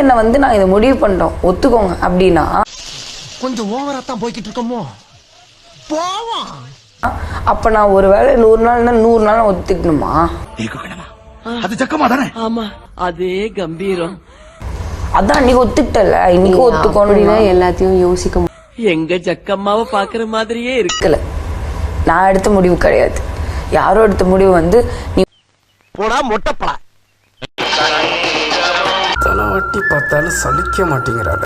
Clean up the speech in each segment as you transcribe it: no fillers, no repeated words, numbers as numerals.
என்ன வந்து நான் இதை முடிவு பண்ணிட்டோம் ஒத்துக்கோங்க அப்படின்னா கொஞ்சம் ஓவரா தான் போய்கிட்டு இருக்கோமோ போவோம். அப்ப நான் ஒருவேளை 100 நாள்னா 100 நாள் ஒத்துக்கணுமா? அது ஜக்கமா தானே? ஆமா அதே கம்பீரம். அதான் அன்னைக்கு ஒத்துக்கிட்டல, இன்னைக்கு ஒத்துக்கணும். எல்லாத்தையும் யோசிக்க எங்க ஜக்கம்மாவை பாக்குற மாதிரியே இருக்கல. நான் எடுத்த முடிவு கிடையாது, யாரோ எடுத்த முடிவு வந்து நீ போடா மொட்டைப்படா. தலவாட்டி பார்த்தாலும் சலிக்க மாட்டேங்கிறாரு.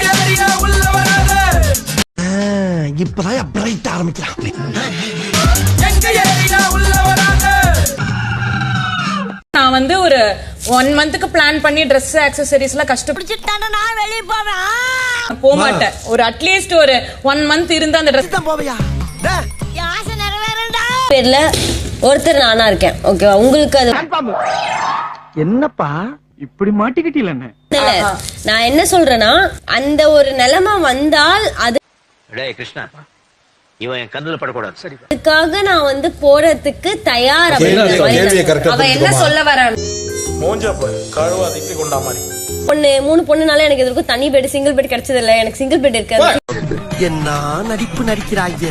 இப்பதான் பிரைட் ஆரம்பிக்கிறான். நான் வந்து ஒரு 1 மந்த்க்கு பிளான் பண்ணி Dress accessories எல்லாம் கஷ்டப்பட்டு நான் வெளிய போவேன் போக மாட்டேன். ஒரு அட்லீஸ்ட் ஒரு 1 மந்த் இருந்தா அந்த Dress தான் போவையா? ஆசை நிறைவேறடா. பேர்ல ஒருத்தர் நானா இருக்கேன். ஓகேவா? உங்களுக்கு அது என்னப்பா இப்படி மாட்டிக்கிட்டீல? நான் என்ன சொல்றேன்னா, அந்த ஒரு நிலைமை வந்தால் அது கிருஷ்ணா இவன் என் கண்ணுல படக்கூடாது. அதுக்காக நான் வந்து போறதுக்கு தயார். அவ என்ன சொல்ல வரான்? பொண்ணு 3 பொண்ணுனால எனக்கு இதுக்கு தனி பெட் சிங்கிள் பெட் கிடைச்சது இல்ல. எனக்கு சிங்கிள் பெட் இருக்காது. என்ன நடிப்பு நடிக்கிறாங்க.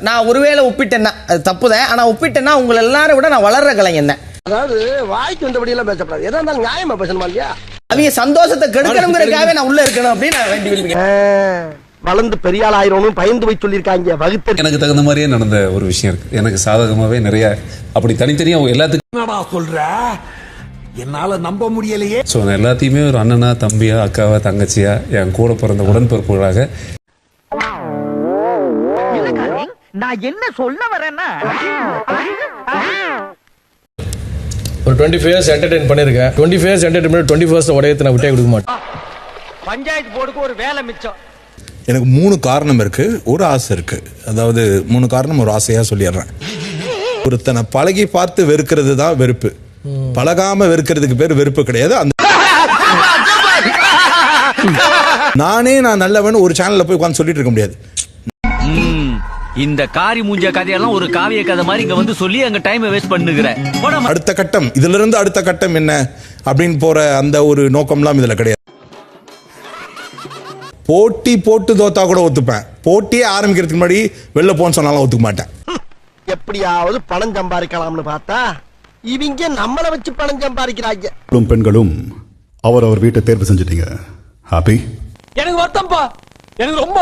நான் ஒருவேளை ஒப்பிட்டேன்னா அது தப்புதான். ஆனா ஒப்பிட்டேன்னா உங்களை எல்லாரும் விட நான் வளர்ற கலைஞன் தான். அதாவது வாய்க்கு வந்தபடி எல்லாம் பேசப்படாது. எதா இருந்தாலும் நியாயமா பேசணுமா இல்லையா? அவங்க சந்தோஷத்தை கெடுக்கணுங்கிறதுக்காகவே நான் உள்ள இருக்கணும் அப்படின்னு நான் வேண்டி விரும்புகிறேன். வளர்ந்து பெரிய ஆள் ஆயிரணும் பயந்து போய் சொல்லியிருக்காங்க. வகுத்து எனக்கு தகுந்த மாதிரியே நடந்த ஒரு விஷயம் இருக்கு. எனக்கு சாதகமாவே நிறைய அப்படி தனித்தனியா எல்லாத்துக்கும் சொல்ற என்னால நம்ப முடியலையே. ஸோ நான் எல்லாத்தையுமே ஒரு அண்ணனா, தம்பியா, அக்காவா, தங்கச்சியா, என் கூட பிறந்த உடன்பிறப்புகளாக நான் என்ன சொல்ல வரேன்னா, ஒரு 25 years என்டர்டெயின் பண்ணிருக்கேன். 25 years என்டர்டெயின் பண்ணி 21st உடையத்தை நான் விட்டே கொடுக்க மாட்டேன். பஞ்சாயத்து போர்டுக்கு ஒரு வேலை மிச்சம். எனக்கு 3 காரணம் இருக்கு, ஒரு ஆசை இருக்கு. அதாவது 3 காரணம் ஒரு ஆசையா சொல்லிடுறேன். ஒருத்தனை பழகி பார்த்து வெறுக்கிறது தான் வெறுப்பு. பழகாம வெறுக்கிறதுக்கு பேர் வெறுப்பு கிடையாது. அந்த நான் நல்லவன் ஒரு சேனல்ல போய் உட்கார்ந்து சொல்லிட்டு இருக்க முடியாது. இந்த காரி மூஞ்ச கதையெல்லாம் ஒரு காவிய கதை மாதிரி இங்க வந்து சொல்லி அங்க டைம் வேஸ்ட் பண்ணுகிற. அடுத்த கட்டம், இதுல இருந்து அடுத்த கட்டம் என்ன அப்படின்னு போற அந்த ஒரு நோக்கம்லாம் இதுல கிடையாது. போட்டி போட்டு தோத்தா கூட ஒத்துப்பேன். போட்டியே ஆரம்பிக்கிறதுக்கு முன்னாடி வெளில போன்னு சொன்னாலும் ஒத்துக்க மாட்டேன். எப்படியாவது பணம் சம்பாதிக்கலாம்னு பார்த்தா இவங்க நம்மளை வச்சு பணம் சம்பாதிக்கிறாங்க. பெண்களும் அவர் வீட்டை தேர்வு செஞ்சிட்டீங்க. ஹாப்பி? எனக்கு வருத்தம்பா, எனக்கு ரொம்ப